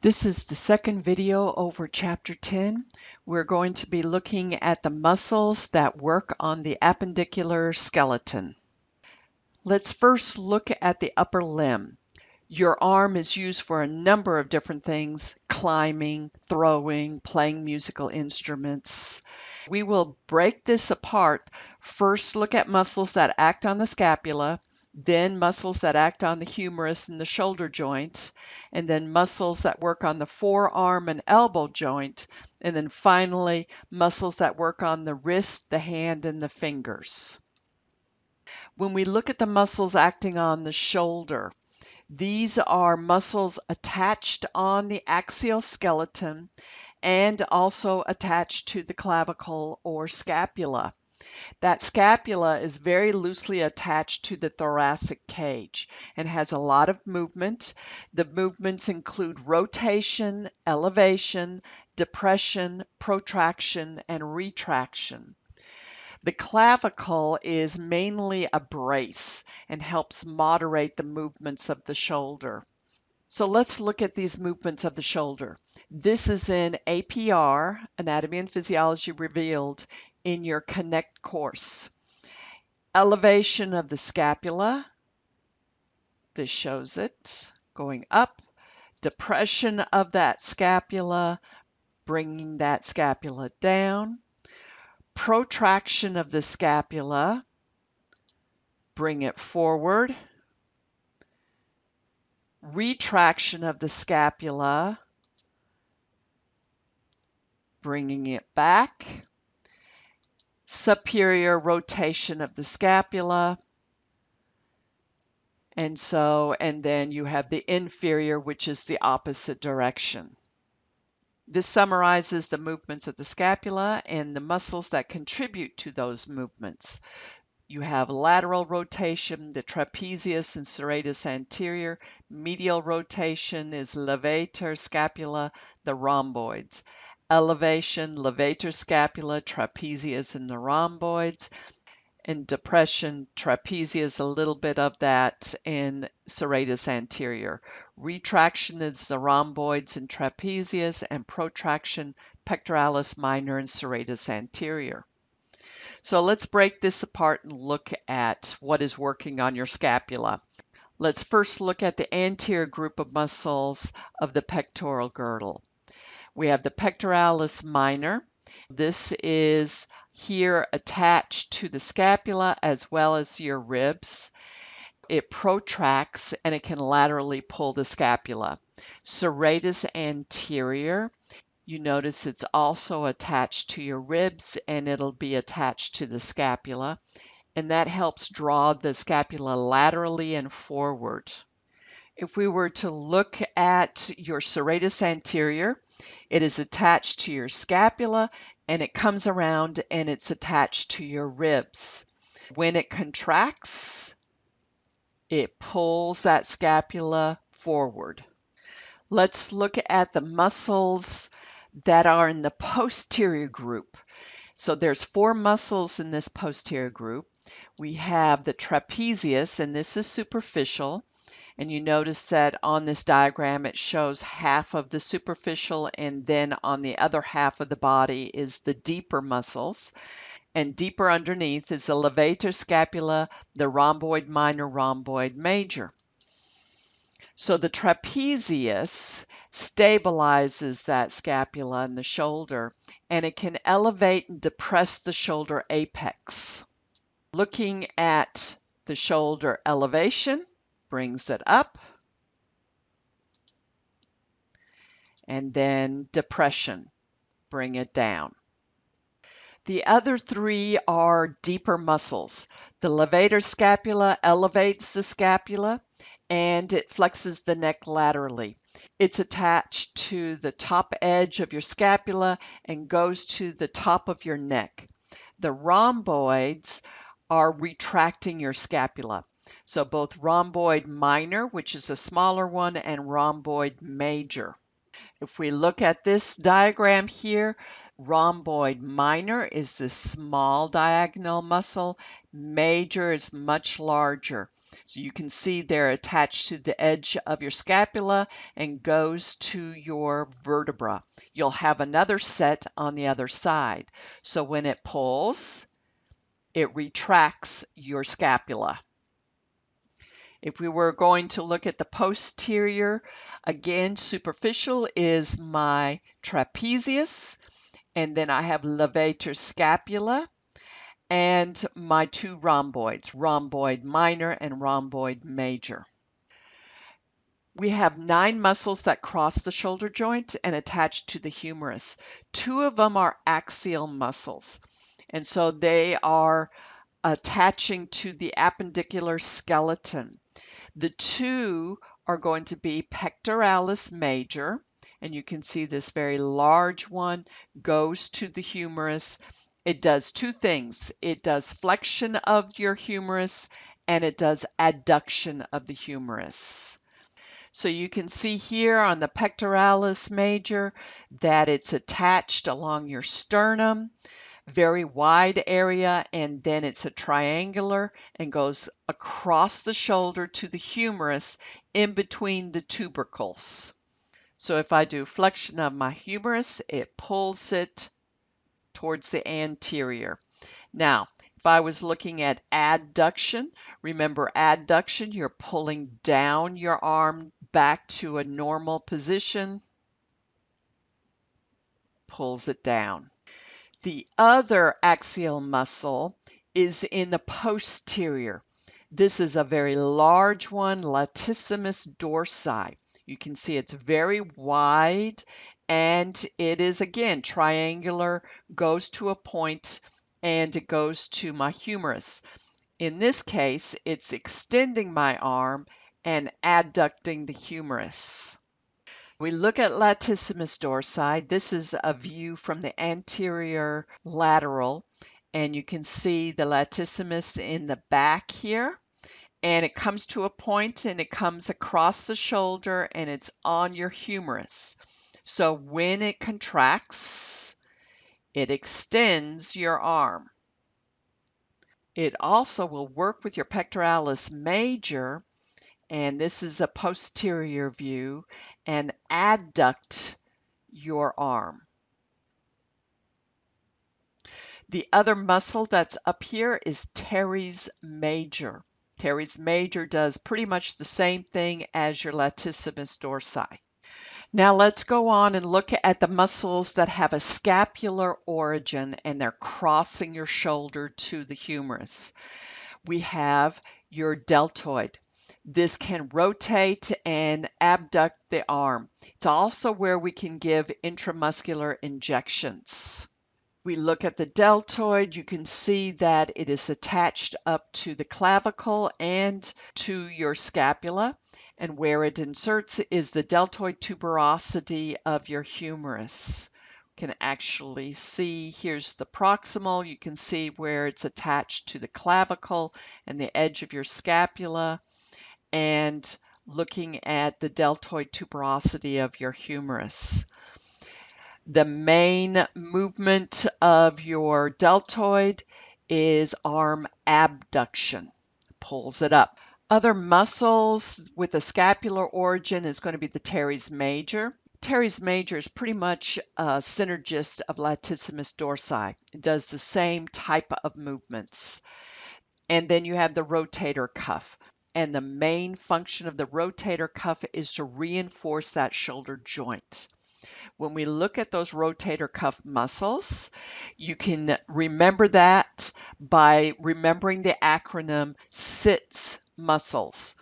This is the second video over Chapter 10. We're going to be looking at the muscles that work on the appendicular skeleton. Let's first look at the upper limb. Your arm is used for a number of different things: climbing, throwing, playing musical instruments. We will break this apart. First, look at muscles that act on the scapula, then muscles that act on the humerus and the shoulder joint, and then muscles that work on the forearm and elbow joint, and then finally muscles that work on the wrist, the hand, and the fingers. When we look at the muscles acting on the shoulder, these are muscles attached on the axial skeleton and also attached to the clavicle or scapula. That scapula is very loosely attached to the thoracic cage and has a lot of movement. The movements include rotation, elevation, depression, protraction, and retraction. The clavicle is mainly a brace and helps moderate the movements of the shoulder. So let's look at these movements of the shoulder. This is in APR, Anatomy and Physiology Revealed, in your Connect course. Elevation of the scapula. This shows it going up. Depression of that scapula, bringing that scapula down. Protraction of the scapula, bring it forward. Retraction of the scapula, bringing it back. Superior rotation of the scapula. And then you have the inferior, which is the opposite direction. This summarizes the movements of the scapula and the muscles that contribute to those movements. You have lateral rotation, the trapezius and serratus anterior. Medial rotation is levator scapula, the rhomboids. Elevation, levator scapula, trapezius, and the rhomboids. And depression, trapezius, a little bit of that, and serratus anterior. Retraction is the rhomboids and trapezius, and protraction, pectoralis minor and serratus anterior. So let's break this apart and look at what is working on your scapula. Let's first look at the anterior group of muscles of the pectoral girdle. We have the pectoralis minor. This is here attached to the scapula as well as your ribs. It protracts and it can laterally pull the scapula. Serratus anterior. You notice it's also attached to your ribs and it'll be attached to the scapula, and that helps draw the scapula laterally and forward. If we were to look at your serratus anterior, it is attached to your scapula and it comes around and it's attached to your ribs. When it contracts, it pulls that scapula forward. Let's look at the muscles that are in the posterior group. So there's 4 muscles in this posterior group. We have the trapezius, and this is superficial. And you notice that on this diagram, it shows half of the superficial, and then on the other half of the body is the deeper muscles. And deeper underneath is the levator scapula, the rhomboid minor, rhomboid major. So the trapezius stabilizes that scapula and the shoulder, and it can elevate and depress the shoulder apex. Looking at the shoulder elevation, brings it up, and then depression, bring it down. The other 3 are deeper muscles. The levator scapula elevates the scapula and it flexes the neck laterally. It's attached to the top edge of your scapula and goes to the top of your neck. The rhomboids are retracting your scapula. So both rhomboid minor, which is a smaller one, and rhomboid major. If we look at this diagram here, rhomboid minor is this small diagonal muscle. Major is much larger. So you can see they're attached to the edge of your scapula and goes to your vertebra. You'll have another set on the other side. So when it pulls, it retracts your scapula. If we were going to look at the posterior, again, superficial is my trapezius, and then I have levator scapula, and my two rhomboids, rhomboid minor and rhomboid major. We have 9 muscles that cross the shoulder joint and attach to the humerus. 2 of them are axial muscles, and so they are attaching to the appendicular skeleton. The 2 are going to be pectoralis major, and you can see this very large one goes to the humerus. It does 2 things. It does flexion of your humerus, and it does adduction of the humerus. So you can see here on the pectoralis major that it's attached along your sternum, very wide area, and then it's a triangular and goes across the shoulder to the humerus in between the tubercles. So if I do flexion of my humerus, it pulls it towards the anterior. Now, if I was looking at adduction, remember adduction, you're pulling down your arm back to a normal position, pulls it down. The other axial muscle is in the posterior. This is a very large one, latissimus dorsi. You can see it's very wide and it is again triangular, goes to a point and it goes to my humerus. In this case, it's extending my arm and adducting the humerus. We look at latissimus dorsi. This is a view from the anterior lateral, and you can see the latissimus in the back here. And it comes to a point and it comes across the shoulder and it's on your humerus. So when it contracts, it extends your arm. It also will work with your pectoralis major, and this is a posterior view, and adduct your arm. The other muscle that's up here is teres major. Teres major does pretty much the same thing as your latissimus dorsi. Now let's go on and look at the muscles that have a scapular origin and they're crossing your shoulder to the humerus. We have your deltoid. This can rotate and abduct the arm. It's also where we can give intramuscular injections. We look at the deltoid, you can see that it is attached up to the clavicle and to your scapula. And where it inserts is the deltoid tuberosity of your humerus. You can actually see, here's the proximal, you can see where it's attached to the clavicle and the edge of your scapula. And looking at the deltoid tuberosity of your humerus. The main movement of your deltoid is arm abduction, pulls it up. Other muscles with a scapular origin is going to be the teres major. Teres major is pretty much a synergist of latissimus dorsi. It does the same type of movements. And then you have the rotator cuff. And the main function of the rotator cuff is to reinforce that shoulder joint. When we look at those rotator cuff muscles, you can remember that by remembering the acronym SITS muscles.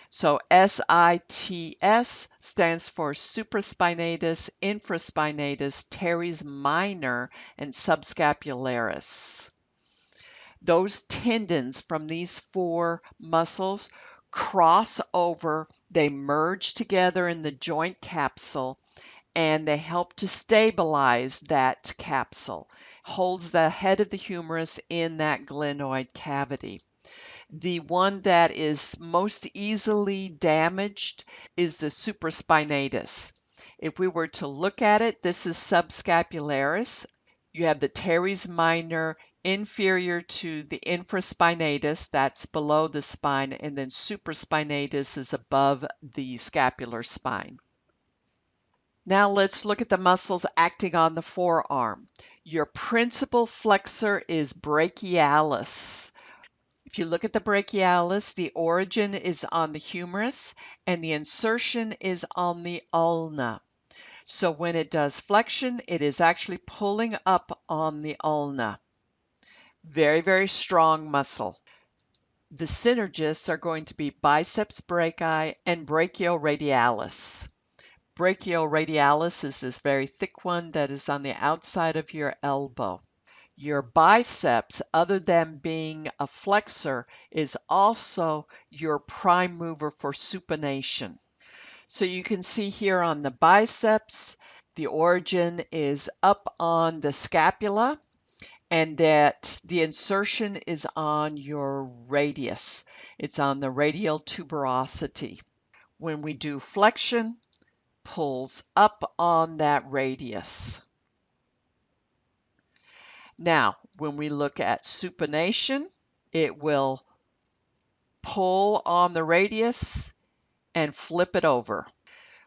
So SITS stands for supraspinatus, infraspinatus, teres minor, and subscapularis. Those tendons from these 4 muscles cross over, they merge together in the joint capsule, and they help to stabilize that capsule, holds the head of the humerus in that glenoid cavity. The one that is most easily damaged is the supraspinatus. If we were to look at it, this is subscapularis. You have the teres minor inferior to the infraspinatus, that's below the spine, and then supraspinatus is above the scapular spine. Now let's look at the muscles acting on the forearm. Your principal flexor is brachialis. If you look at the brachialis, the origin is on the humerus and the insertion is on the ulna. So when it does flexion, it is actually pulling up on the ulna. Very, very strong muscle. The synergists are going to be biceps brachii and brachioradialis. Brachioradialis is this very thick one that is on the outside of your elbow. Your biceps, other than being a flexor, is also your prime mover for supination. So you can see here on the biceps, the origin is up on the scapula and that the insertion is on your radius. It's on the radial tuberosity. When we do flexion, pulls up on that radius. Now, when we look at supination, it will pull on the radius and flip it over.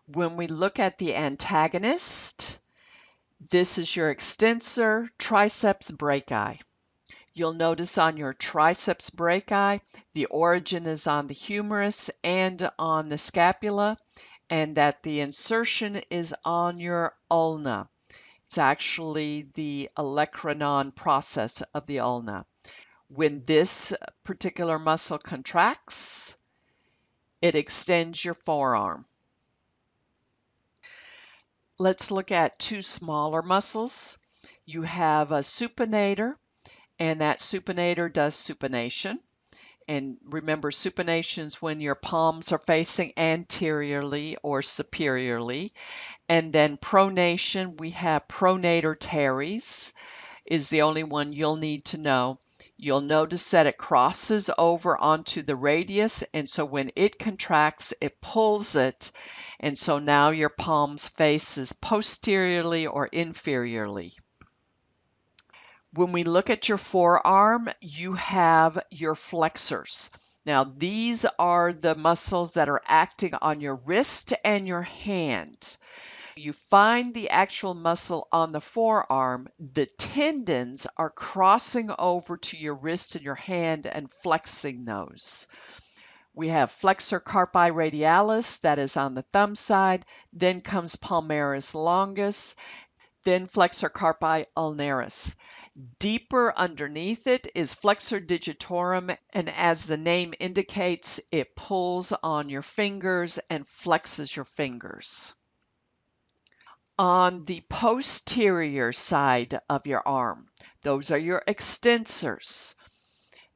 When we look at the antagonist, this is your extensor triceps brachii. You'll notice on your triceps brachii, the origin is on the humerus and on the scapula, and that the insertion is on your ulna. It's actually the olecranon process of the ulna. When this particular muscle contracts, it extends your forearm. Let's look at two smaller muscles. You have a supinator, and that supinator does supination. And remember, supination is when your palms are facing anteriorly or superiorly. And then pronation, we have pronator teres is the only one you'll need to know. You'll notice that it crosses over onto the radius, and so when it contracts, it pulls it, and so now your palms faces posteriorly or inferiorly. When we look at your forearm, you have your flexors. Now, these are the muscles that are acting on your wrist and your hand. You find the actual muscle on the forearm, the tendons are crossing over to your wrist and your hand and flexing those. We have flexor carpi radialis, that is on the thumb side, then comes palmaris longus, then flexor carpi ulnaris. Deeper underneath it is flexor digitorum, and as the name indicates, it pulls on your fingers and flexes your fingers. On the posterior side of your arm, those are your extensors.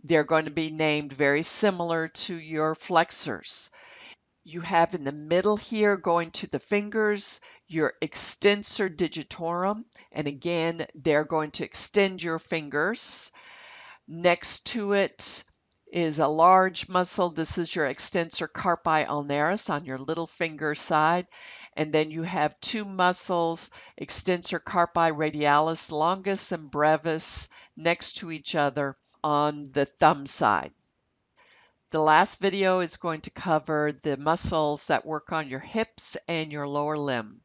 They're going to be named very similar to your flexors. You have in the middle here, going to the fingers, your extensor digitorum, and again, they're going to extend your fingers. Next to it is a large muscle. This is your extensor carpi ulnaris on your little finger side. And then you have two muscles, extensor carpi radialis longus and brevis, next to each other on the thumb side. The last video is going to cover the muscles that work on your hips and your lower limb.